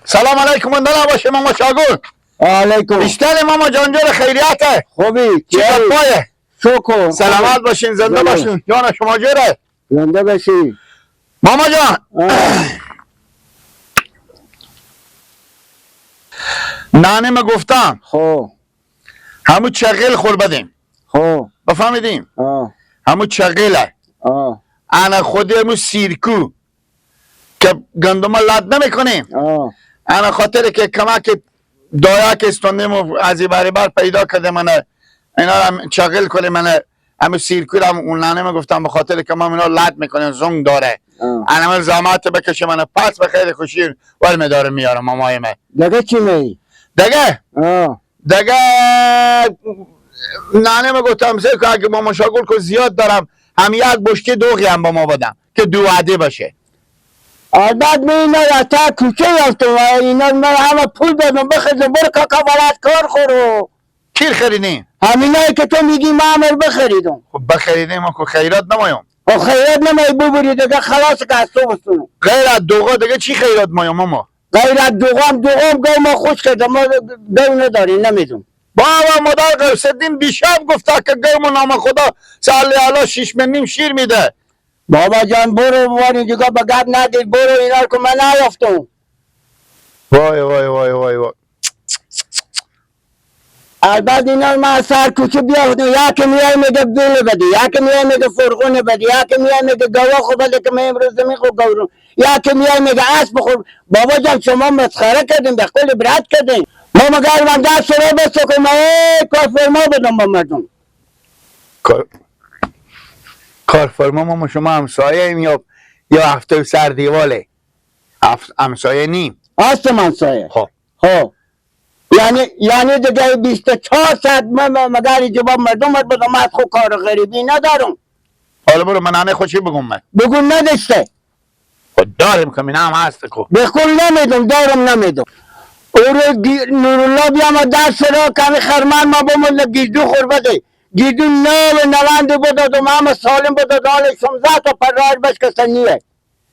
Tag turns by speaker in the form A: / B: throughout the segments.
A: سلام علیکم منده نباشه ماما شاگل.
B: علیکم.
A: بیشتر ماما جانجور خیریته.
B: خوبی؟
A: چی پایه؟
B: شکر.
A: سلامت باشین، زنده باشین. جان شما جوره؟
B: زنده باشی.
A: ماما جان نانه ما گفتم
B: خب
A: همون چغیل خور بدیم.
B: خب
A: بفهمیدیم؟ همون چغیله. انا خود همون سیرکو که گندم لد نمیکنیم. انا خاطر که کمک دایا که استوندیم و از باری بار پیدا کرده منه اینا هم چغیل کنیم. منه همون سیرکو هم اون نانه ما گفتم به خاطر که ما اینا لد میکنیم زنگ داره. انا من زحمت بکشه منه پس به خیلی خوشی ول میداره میارم مامای من.
B: دیگه چی می؟
A: دیگه نانه ما گفتم سه که اگه ماما شاگل که زیاد دارم هم یک بشکه دوغی هم با ما بدم که دو عده باشه.
B: بعد می اینا تا کوچه یافتم اینا من همه پول دادم بخریدم برو کاکا برات کار خورو.
A: کی خریدین؟
B: همینایی که تو میگی معمر بخریدم.
A: خب بخریدیم ما که خیرات نمایم.
B: خیرات نمایی ببری دیگه خلاص که از تو بستونم.
A: غیر از دوغا دیگه چی خیرات مایم ماما؟
B: غیر از دوغام گو ما خوش کردم ما گو نداری نمیدون.
A: بابا مادر قرصدین دیشب گفته که گو نام خدا سالی علا 6 منیم شیر میده.
B: بابا جان برو وانی دیگه به گپ ندید برو اینا که من نیافتم.
A: وای وای وای وای وای.
B: البته اینا ما سر کوچه بیافتم یکی میای میگه بیل بدی یکی میای میگه فرغونه بدی یکی میای میگه گوا خو بده که من امروز میخو گورم یکی میای میگه اسب بخور. بابا جان شما مسخره کردین به کل برات کردین. ما مگر من دست رو بستو که ما کارفرما بدم با مردم.
A: کارفرما ما شما همسایه ایم یا هفته سر دیواله؟ همسایه نیم.
B: هست همسایه.
A: خب
B: یعنی دیگه 24 ساعت من مگر جواب مردم بدم از خود کار غریبی ندارم.
A: حالا برو من نانه خوشی بگم من.
B: بگو نداشته.
A: خود داریم که من هم هست که
B: بخون نمیدم دارم نمیدم. او رو نورالله بیام دست را کمی خرمان ما بمون گیردو خور بده. گیردو 90 بدادم همه سالم بداد حال 16 تا پرار بس کسا نیه.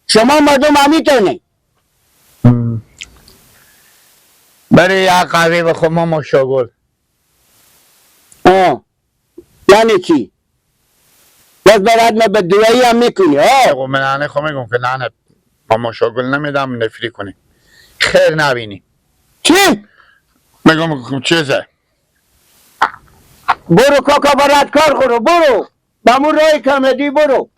B: شما مردم همیتونه.
A: برای یک قهوه بخور ماما شاگل.
B: یعنی چی؟ بس برات ما به دوایی هم میکنی
A: من نانه خو میگم که نانه ماما شاگل نمیدم نفری کنی خیر نبینی.
B: چی؟
A: میگم چیزه؟
B: برو کاکا برات کار خورو برو بمون رای کمدی برو.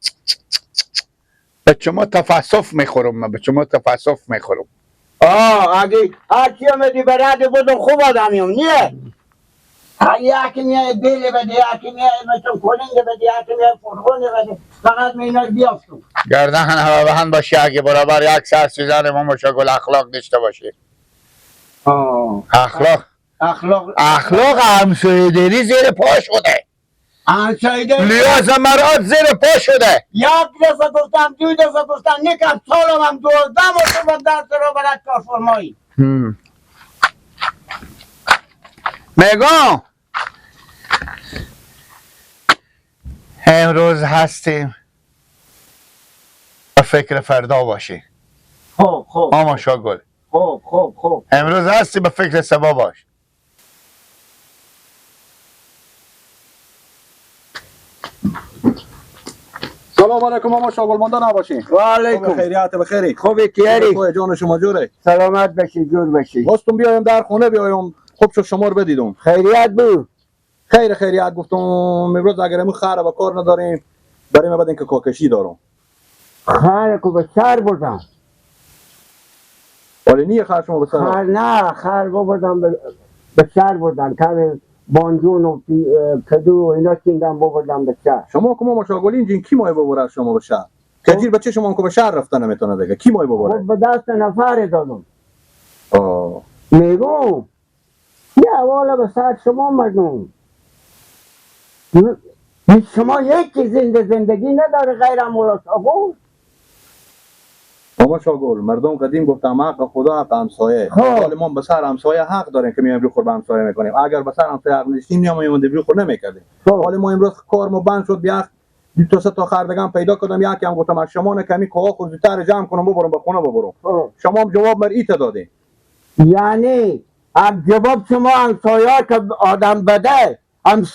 A: به شما تفصف میخورم من به شما تفصف میخورم.
B: اگه هرچی همدی برات بودم خوب آدمیم نیه؟ یکی میای بیلی بده یکی میای مثل کلنگ بده یکی میای فرغونه بده فقط مینا بیافتم.
A: گردن همه بهن باشه اگه برابر یک سر سوزن ماما شاگل اخلاق داشته باشه. اخلاق همسایه داری زیر پا شده. لیاز مراد زیر پا شده.
B: یک دفعه گفتم 2 دفعه گفتم نکم سالم هم 12 مرتبه دست رو برات کار فرمایی.
A: میگم امروز هستیم به فکر فردا باشی.
B: خب
A: ماما شاگل
B: خب
A: امروز هستی به فکر سبا باش.
C: سلام علیکم ماما شاگل مانده نباشین.
B: و علیکم.
C: خیریت بخیری.
B: خوبی کیاری؟
C: جان شما جوره؟
B: سلامت باشی جور باشی.
C: خواستم بیایم در خونه بیایم خوب شد شما رو بدیدم.
B: خیریت بود؟
C: خیریت گفتم امروز اگر همون خر به کار نداریم بریم بعد اینکه کاکشی دارم.
B: خر کو به سر بردم.
C: ولی نیه خر شما به سر؟
B: خر نه خر بردم به سر بردم کمی بانجون و کدو و اینا چیندم بردم به شهر.
C: شما که ماما شاگل اینجین کی مای ببره شما به شهر؟ کجیر بچه شما هم که به شهر رفتن نمیتونه دیگه کی مای ببره؟
B: به دست نفر دادم. میگم یه حواله به سر شما مردم. شما یکی زندگی نداره غیر مولا شاگل.
C: ماما شاگل مردم قدیم گفتم حق خدا حق همسایه. حال ما به سر همسایه حق داریم که میایم روی خور به همسایه میکنیم. اگر به سر همسایه حق نداشتیم میایم روی خور نمیکردیم. حال ما امروز کار ما بند شد بیا دو سه تا خردگان پیدا کردم، یکی هم گفتم از شما نکمی کوها خود زودتر جمع کنم ببرم به خونه ببرم. شما هم جواب مرئی دادی.
B: یعنی هم جواب شما همسایه که آدم بده هم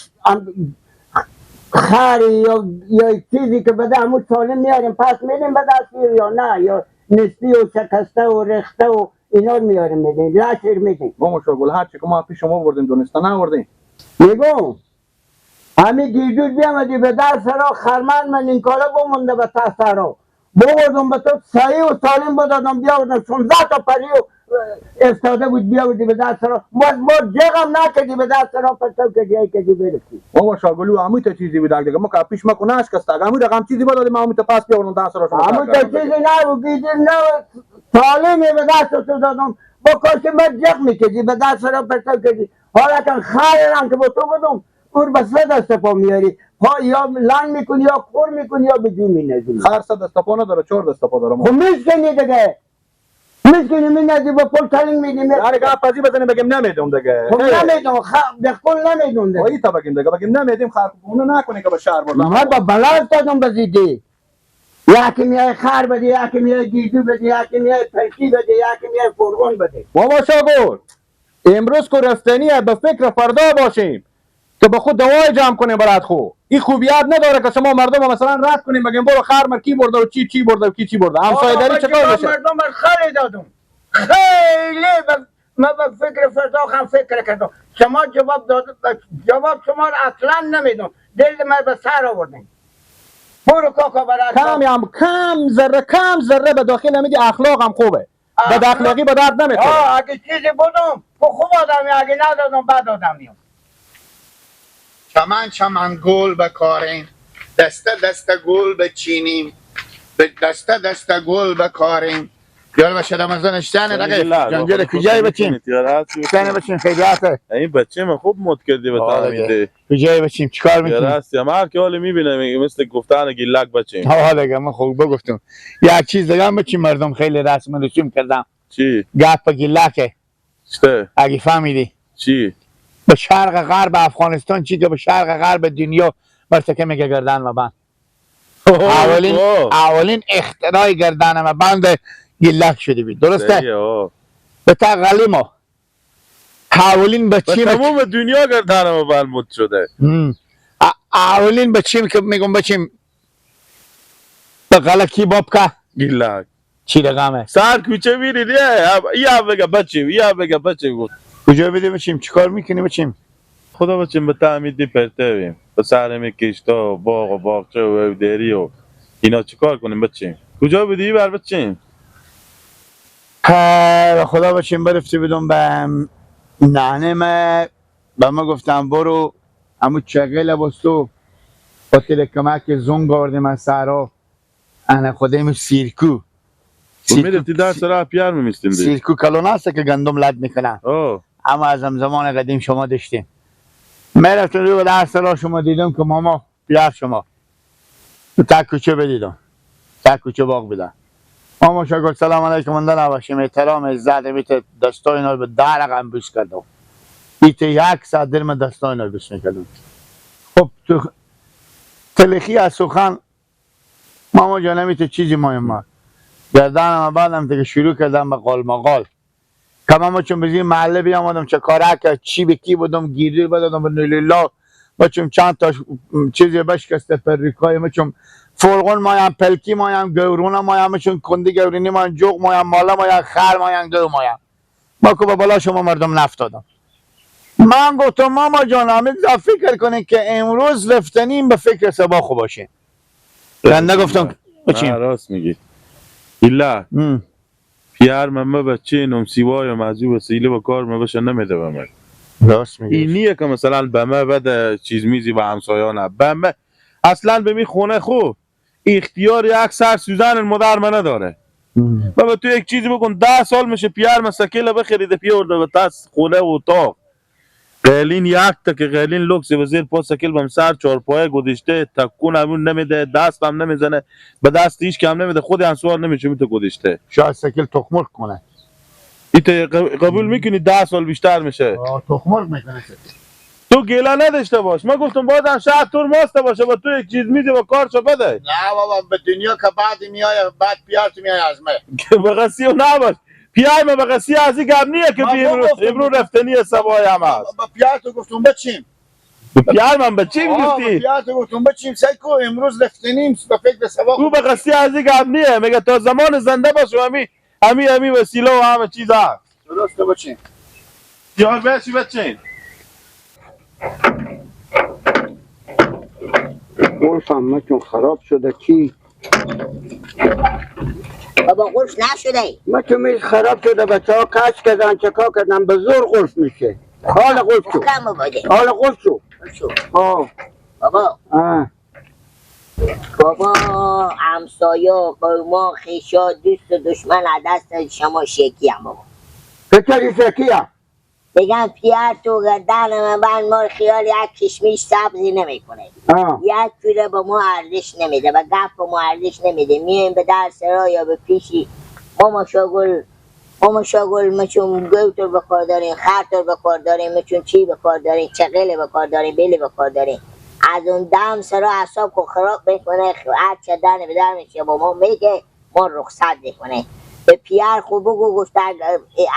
B: خری یا چیزی که بده همون سالم میاریم پس میدیم به دستگیر یا نه، یا نسبی و شکسته و رخته و اینا میاریم میدیم لشر میدیم.
C: ماما شاگل هرچی که ما پیش شما بردیم دونسته نوردیم.
B: میگم همین گیجود بیامدی به در سرا خرمن من این کاره بمونده به تا سرا بودم به تو صحیح و سالم بدادم بیاودم 16 تا پری افتاده بود بیاودی به در سرا باز جغم نکدی به در سرا پرتو کدی ای کدی برسی.
C: ماما شاگلو همون تا چیزی بود دیگه ما که پیش ما کنه اشکست همون رقم چیزی بدادیم همون تا پاس بیاوردم در سرا شما.
B: همون تا چیزی نه و گیجود نه سالمی به دست تو دادم با کاش من جغ میکدی به در سرا پرتو کدی حالا که خیرم که با تو بدم اور به سه دست پا میاری پا یا لنگ میکنی یا خور میکنی یا به جون مینزی.
C: خر سه دست پا نداره 4 دست پا داره.
B: خب میشکنی دیگه میشکنی مینزی با پول تلنگ میدیم.
C: هر گاه پازی بزنیم بگیم نمیدم دیگه.
B: خب نمیدم به خود نمیدم دیگه.
C: وای تا بگیم دیگه بگیم نمیدیم خر اونو نکنی که به شهر بردم.
B: ما با بلاست دادم بزیدی. یکی میای خر بده یکی میای گیجو بده یکی میای پرکی بده یکی میای فرغون بده.
C: بابا شاگل امروز که رفتنیه به فکر فردا باشیم که به خود دوای جمع کنیم برات خو. این خوبیت نداره که شما مردم مثلا رد کنیم بگیم برو خر مر کی برده و چی برده و کی چی برده. همسایه‌داری چطور بشه؟
B: مردم من خر دادم. خیلی ما به فکر فردا هم فکر کردم. شما جواب داد جواب شما را اصلا نمیدم. دل من به سر آوردین. برو کاکا برات
C: کم ذره به داخل نمیدی اخلاق هم خوبه. به اخلاقی به درد نمیخوره.
B: اگه چیزی بودم خوب آدمی اگه ندادم بد آدمیم.
A: چمن گل بکاریم دسته گل بچینیم دسته گل بکاریم یار باشه رمضان اشتانه رقیق جنجره کجای بچیم اشتانه بچیم خیلی راحته.
D: این بچه من خوب مد کردی به تعمیده
A: کجای بچیم چیکار میکنیم؟
D: راستی اما هر که حالی میبینم مثل گفتن گیلک بچیم.
A: حالا دیگه من خوب بگفتم یک چیز دیگه بچیم مردم خیلی رسم رسوم کردم.
D: چی؟
A: گپ گیلکه
D: چته؟
A: اگه فهمیدی
D: چی؟
A: به شرق غرب افغانستان چی که به شرق غرب دنیا مرتکه میگه گردن مبند. اولین اختراع گردن مبند گیلک شده بود درسته؟ به تقلیمو اولین
D: به تمام دنیا گردن مبند مد شده.
A: اولین بچیم که میگم بچیم به غلقی باب که
D: گیلک
A: چی رقمه؟
D: سر کوچه میرید یا بگه بچیم یا بگه بچیم گفت
A: کجا بده بچیم چیکار میکنی بچیم؟
D: خدا بچیم به تعمیدی پرتویم به سرمی کشتا باغ و باغچه و دیری و اینا چیکار کنیم بچیم؟ کجا بدی بر بچیم؟
A: خدا بچیم برفتی بدم به نعنه به ما گفتم برو همون چغل بستو خاطر کمک زنگ آوردیم از سهرا انا خودم سیرکو
D: میرفتی در سرا پیار میمیستیم
A: سیرکو کلون هسته که گندم لد میکنن اما از زمان قدیم شما داشتیم میرفتم رو در سرا شما دیدم که ماما پیار شما تک کوچه بدیدم تک کوچه باغ بدن ماما شاگرد سلام علیکم اندر نباشیم احترام عزت بیت دستای اینا به در رقم بوس کردم بیت یک ساعت در من دستای اینا بوس میکردم. خب تو تلخی از سخن ماما جانم ایت چیزی مهمه گردنم بعدم دیگه شروع کردم به قال مقال که ماما چون بزیر محله بیام آدم چه کاره که چی به کی بودم گیری بدادم به نیلیلا بچم چند تا چیزی بشکسته پریکای مچم فرغون مایم پلکی مایم گورون مایم چون کندی گورینی مایم جوق مایم مالا مایم خر مایم دو مایم ما که با بالا شما مردم نفتادم. من گفتم ماما جان همین فکر کنین که امروز رفتنیم به فکر سبا خوب باشه. من نگفتم بچیم
D: راست میگی ایلا پیار من بچه نم سیوای موضوع وسیله با کار من بشه نمیده به من.
A: راست میگی
D: اینیه که مثلا به من بده چیز میزی و همسایانه به من اصلا به می خونه خوب اختیار یک سر سوزن مادر من نداره. بابا تو یک چیزی بکن 10 سال میشه پیار مسکل بخرید پیورده و تاس خونه و اتاق قیلین یک تا که قیلین لوکس وزیر پا سکل بم سر چارپایه گذاشته تکون همون نمیده دست هم نمیزنه به دست هیچ کم نمیده خود انسوار نمیشه میتونه گذاشته
A: شاید سکل تخمرگ کنه
D: ایت قبول میکنی 10 سال بیشتر میشه
A: تخمرگ میکنه
D: تو گله نداشته باش. من گفتم بازم شاید طور ماسته باشه و تو یک چیز میزی و کارشو بده.
A: نه بابا به دنیا که بعد میای بعد پیار تو میای از من
D: که بغسی و نباش. پیای ما بغسی از این گب نیه که
A: من
D: امرو رفتنی سبای هم هست.
A: با پیار تو گفتم بچیم
D: پیار من به چی گفتی؟
A: پیار تو گفتم بچیم سیکو امروز رفتنیم به فکر سبا
D: او بغسی از این گب نیه. میگه تا زمان زنده باشو همی وسیله و همه چیز هست.
A: درسته بچیم
D: یار بشی بچین.
B: گلفم متون خراب شده کی؟
E: بابا قلف نشده.
B: متون میز خراب شده بچه ها کش کردن چکا کردن به زور قلف میشه حال قلف شو
E: محکم بوده.
B: حال قلف شو
E: شو.
B: آه
E: بابا بابا همسایه قوما خیشا دوست و دشمن از دست شما شکی هم بابا
B: پتری شکی هم
E: بگم پیار تو گردن من بند مار خیال یک کشمیش سبزی نمی کنه یک پیره با ما ارزش نمیده و گپ با ما ارزش نمیده میایم به در سرا یا به پیشی ما شاگل مچون گوتر بکار داریم خرطر بکار داریم مچون چی بکار داریم چقیل بکار داریم بیلی بکار داریم از اون دم سرا اصاب کو خراب میکنه هر چه دن به در میشه با ما میگه ما رخصت میکنه به پیار خوب بگو گفته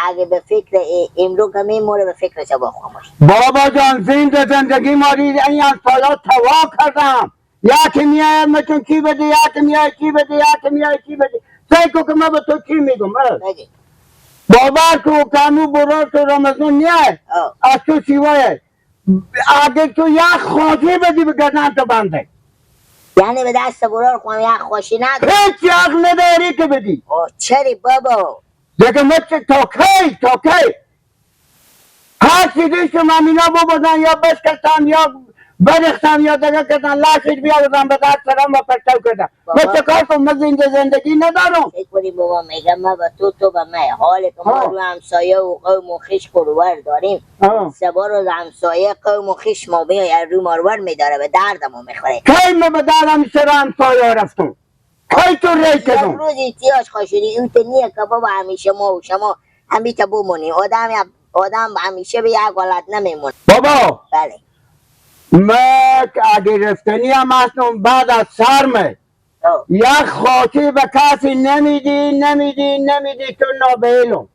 E: اگه به فکر امرو که میموره به فکر شبا خاموش
B: بابا جان زندگی ماری این سالا توا کردم یکی میاد متون کی بده یکی میاد کی بده یکی میاد کی بده سیکو که من به تو چی میگم
E: بگی
B: باور تو کانو برو تو رمضان نیه از تو سیواه اگه تو یک خوشی بدی به گردن تو بنده
E: یعنی به دست برار خواهم یک خوشی نداری
B: هیچ یک نداری که بدی
E: چری بابا
B: دیگه مچه تا کی هر چیزی شما مینا ببودن یا بشکستم یا برختم یا دیگه کردن لاشید بیاردن به دست سرم و پرتو کردن من چه کار کنم من زندگی ندارم
E: فکر کنی بابا میگم من به تو به من حالی که ما رو همسایه و قوم و خیش قرور داریم سبا رو همسایه قوم و خیش ما بیای رو مارور میداره به دردمو میخوره
B: کی من به دردم سر همسایه رفتم کی تو ری
E: یک
B: کردم
E: روز احتیاج خوشیدی این تو نیه که بابا همیشه ما و شما همیشه بمونیم آدم همیشه به یک حالت نمیمونه
B: بابا
E: بله
B: من اگه رفتنی هم هستم بعد از سرمه یک خاطی به کسی نمیدی تو نابیلم